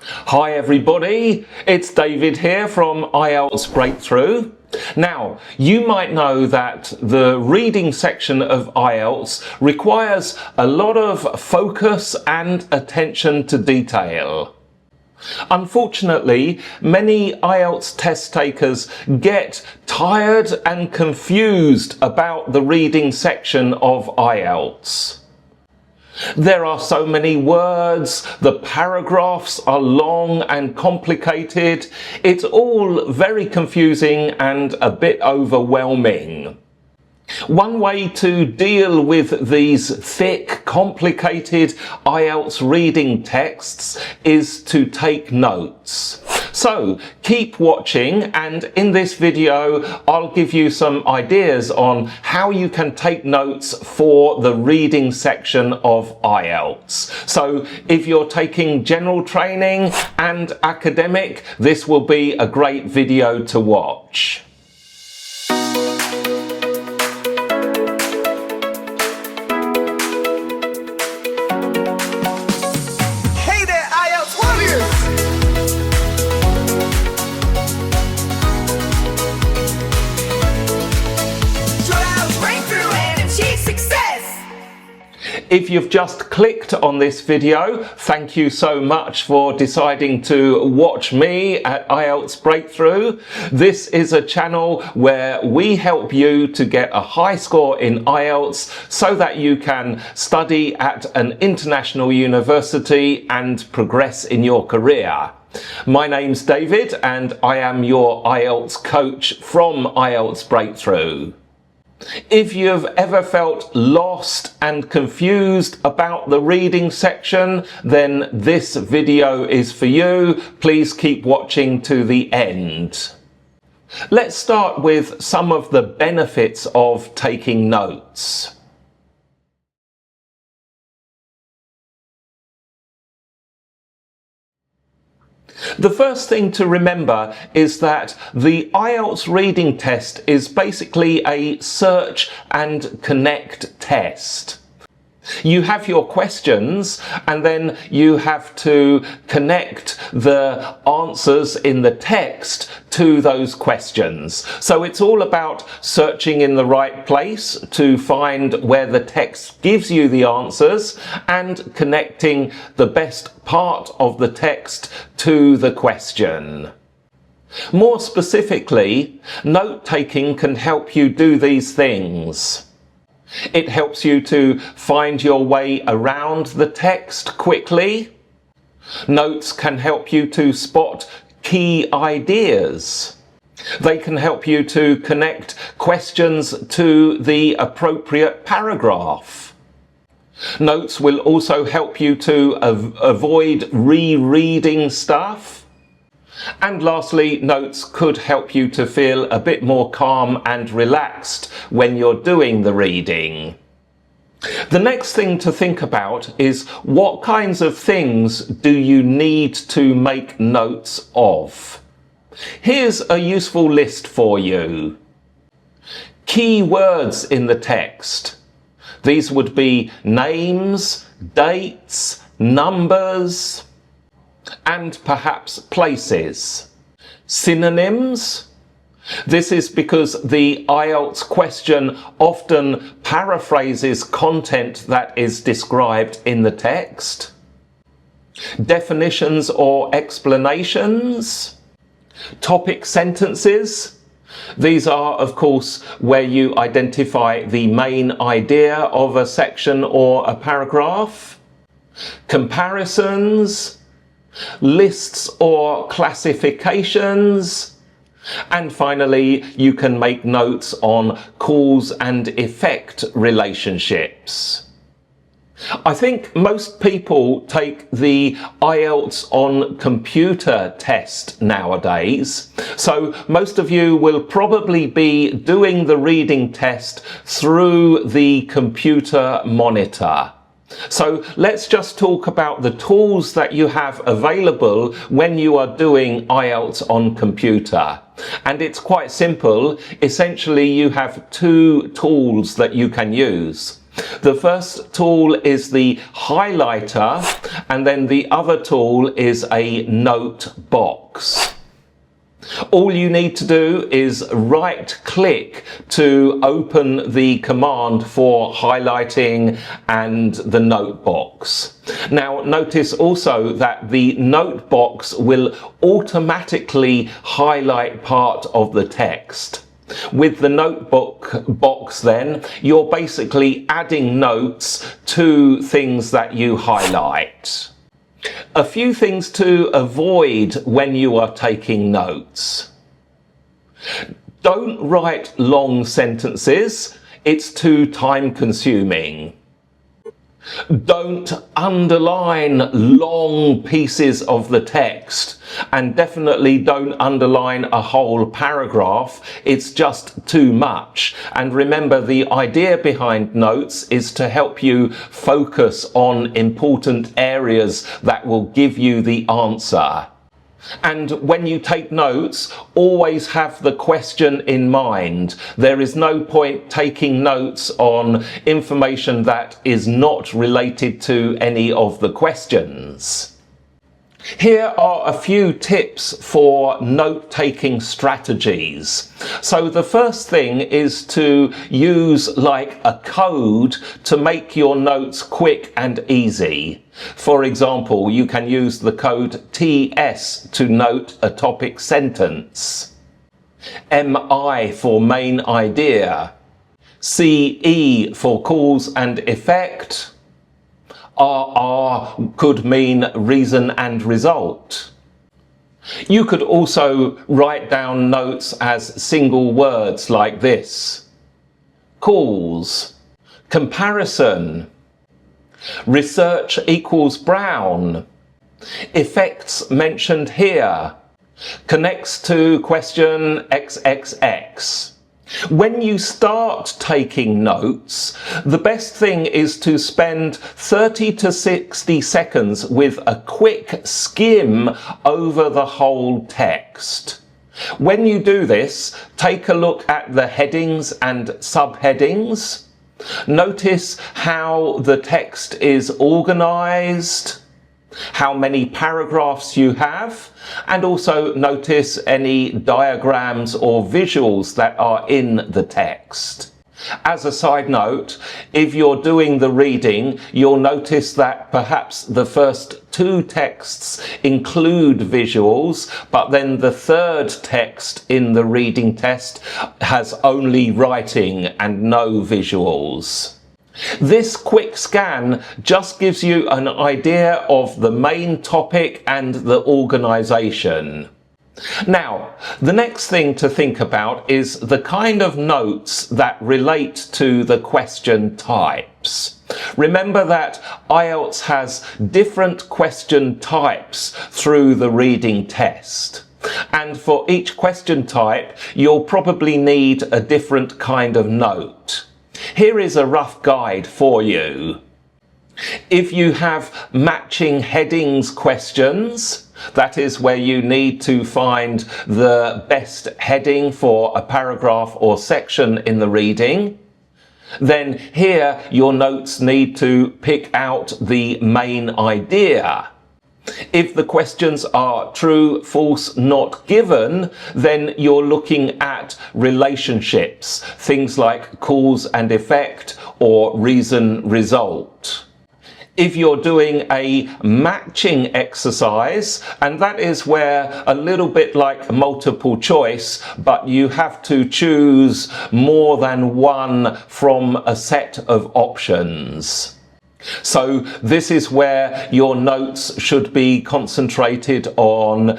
Hi everybody, it's David here from IELTS Breakthrough. Now, you might know that the reading section of IELTS requires a lot of focus and attention to detail. Unfortunately, many IELTS test takers get tired and confused about the reading section of IELTS. There are so many words, the paragraphs are long and complicated, it's all very confusing and a bit overwhelming. One way to deal with these thick, complicated IELTS reading texts is to take notes. So keep watching, and in this video I'll give you some ideas on how you can take notes for the reading section of IELTS. So if you're taking general training and academic, this will be a great video to watch. If you've just clicked on this video, thank you so much for deciding to watch me at IELTS Breakthrough. This is a channel where we help you to get a high score in IELTS so that you can study at an international university and progress in your career. My name's David and I am your IELTS coach from IELTS Breakthrough. If you've ever felt lost and confused about the reading section, then this video is for you. Please keep watching to the end. Let's start with some of the benefits of taking notes. The first thing to remember is that the IELTS reading test is basically a search and connect test. You have your questions and then you have to connect the answers in the text to those questions. So it's all about searching in the right place to find where the text gives you the answers and connecting the best part of the text to the question. More specifically, note-taking can help you do these things. It helps you to find your way around the text quickly. Notes can help you to spot key ideas. They can help you to connect questions to the appropriate paragraph. Notes will also help you to avoid rereading stuff. And lastly, notes could help you to feel a bit more calm and relaxed when you're doing the reading. The next thing to think about is what kinds of things do you need to make notes of? Here's a useful list for you. Key words in the text. These would be names, dates, numbers, and perhaps places. Synonyms. This is because the IELTS question often paraphrases content that is described in the text. Definitions or explanations. Topic sentences. These are, of course, where you identify the main idea of a section or a paragraph. Comparisons. Lists or classifications, and finally you can make notes on cause and effect relationships. I think most people take the IELTS on computer test nowadays, so most of you will probably be doing the reading test through the computer monitor. So let's just talk about the tools that you have available when you are doing IELTS on computer. And it's quite simple. Essentially, you have two tools that you can use. The first tool is the highlighter, and then the other tool is a note box. All you need to do is right-click to open the command for highlighting and the note box. Now, notice also that the note box will automatically highlight part of the text. With the notebook box then, you're basically adding notes to things that you highlight. A few things to avoid when you are taking notes. Don't write long sentences, it's too time consuming. Don't underline long pieces of the text, and definitely don't underline a whole paragraph. It's just too much. And remember, the idea behind notes is to help you focus on important areas that will give you the answer. And when you take notes, always have the question in mind. There is no point taking notes on information that is not related to any of the questions. Here are a few tips for note-taking strategies. So the first thing is to use like a code to make your notes quick and easy. For example, you can use the code TS to note a topic sentence, MI for main idea, CE for cause and effect, RR could mean reason and result. You could also write down notes as single words like this: cause, comparison, research equals Brown, effects mentioned here, connects to question XXX. When you start taking notes, the best thing is to spend 30 to 60 seconds with a quick skim over the whole text. When you do this, take a look at the headings and subheadings. Notice how the text is organized, how many paragraphs you have, and also notice any diagrams or visuals that are in the text. As a side note, if you're doing the reading, you'll notice that perhaps the first two texts include visuals, but then the third text in the reading test has only writing and no visuals. This quick scan just gives you an idea of the main topic and the organisation. Now, the next thing to think about is the kind of notes that relate to the question types. Remember that IELTS has different question types through the reading test. And for each question type, you'll probably need a different kind of note. Here is a rough guide for you. If you have matching headings questions, that is where you need to find the best heading for a paragraph or section in the reading, then here your notes need to pick out the main idea. If the questions are true, false, not given, then you're looking at relationships, things like cause and effect or reason, result. If you're doing a matching exercise, and that is where a little bit like multiple choice, but you have to choose more than one from a set of options. So this is where your notes should be concentrated on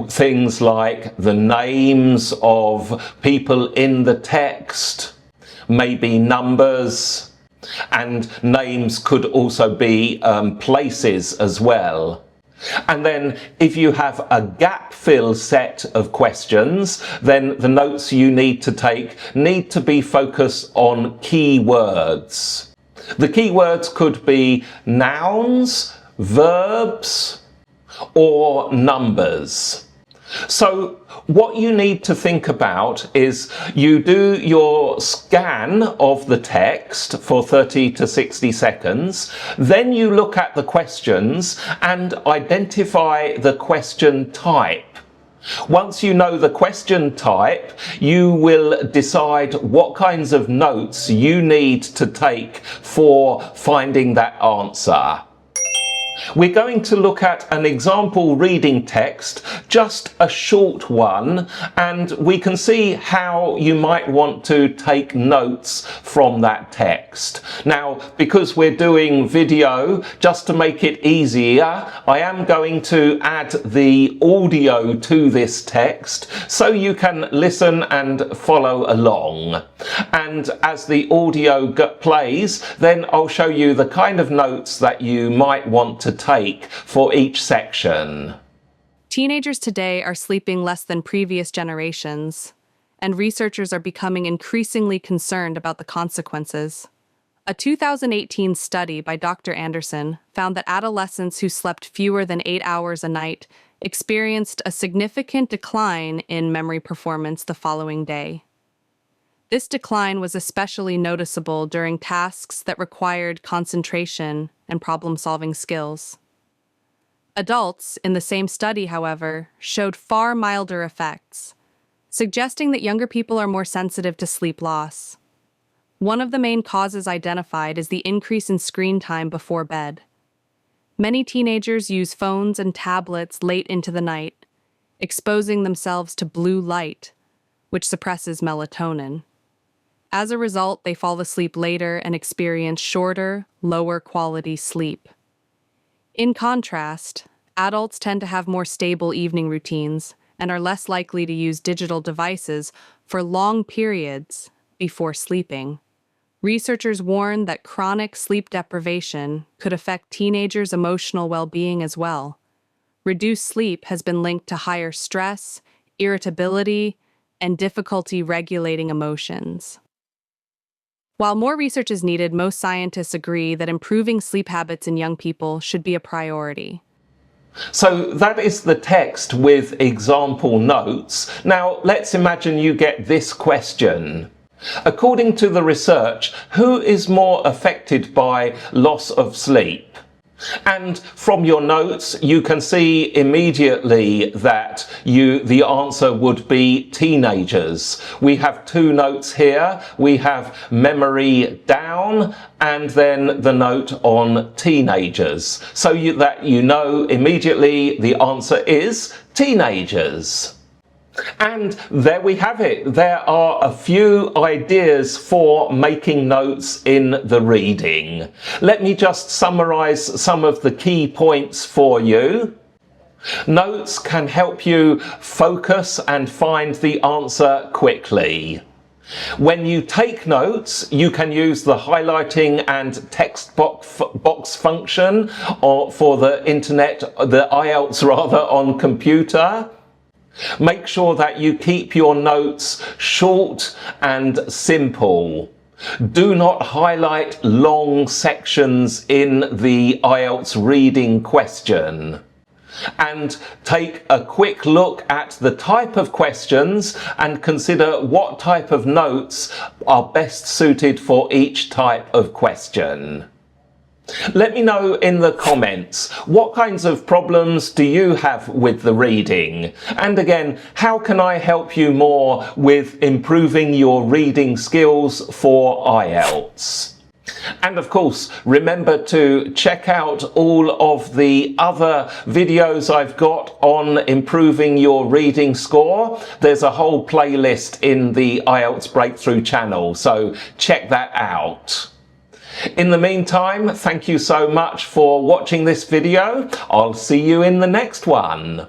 things like the names of people in the text, maybe numbers, and names could also be places as well. And then if you have a gap fill set of questions, then the notes you need to take need to be focused on keywords. The keywords could be nouns, verbs, or numbers. So what you need to think about is you do your scan of the text for 30 to 60 seconds, then you look at the questions and identify the question type. Once you know the question type, you will decide what kinds of notes you need to take for finding that answer. We're going to look at an example reading text, just a short one, and we can see how you might want to take notes from that text. Now, because we're doing video, just to make it easier, I am going to add the audio to this text so you can listen and follow along. And as the audio plays, then I'll show you the kind of notes that you might want to take for each section. Teenagers today are sleeping less than previous generations, and researchers are becoming increasingly concerned about the consequences. A 2018 study by Dr. Anderson found that adolescents who slept fewer than 8 hours a night experienced a significant decline in memory performance the following day. This decline was especially noticeable during tasks that required concentration and problem-solving skills. Adults in the same study, however, showed far milder effects, suggesting that younger people are more sensitive to sleep loss. One of the main causes identified is the increase in screen time before bed. Many teenagers use phones and tablets late into the night, exposing themselves to blue light, which suppresses melatonin. As a result, they fall asleep later and experience shorter, lower quality sleep. In contrast, adults tend to have more stable evening routines and are less likely to use digital devices for long periods before sleeping. Researchers warn that chronic sleep deprivation could affect teenagers' emotional well-being as well. Reduced sleep has been linked to higher stress, irritability, and difficulty regulating emotions. While more research is needed, most scientists agree that improving sleep habits in young people should be a priority. So that is the text with example notes. Now let's imagine you get this question. According to the research, who is more affected by loss of sleep? And from your notes, you can see immediately that the answer would be teenagers. We have two notes here. We have memory down and then the note on teenagers. So that you know immediately the answer is teenagers. And there we have it. There are a few ideas for making notes in the reading. Let me just summarize some of the key points for you. Notes can help you focus and find the answer quickly. When you take notes, you can use the highlighting and text box function for the IELTS on computer. Make sure that you keep your notes short and simple. Do not highlight long sections in the IELTS reading question. And take a quick look at the type of questions and consider what type of notes are best suited for each type of question. Let me know in the comments, what kinds of problems do you have with the reading? And again, how can I help you more with improving your reading skills for IELTS? And of course, remember to check out all of the other videos I've got on improving your reading score. There's a whole playlist in the IELTS Breakthrough channel, so check that out. In the meantime, thank you so much for watching this video. I'll see you in the next one.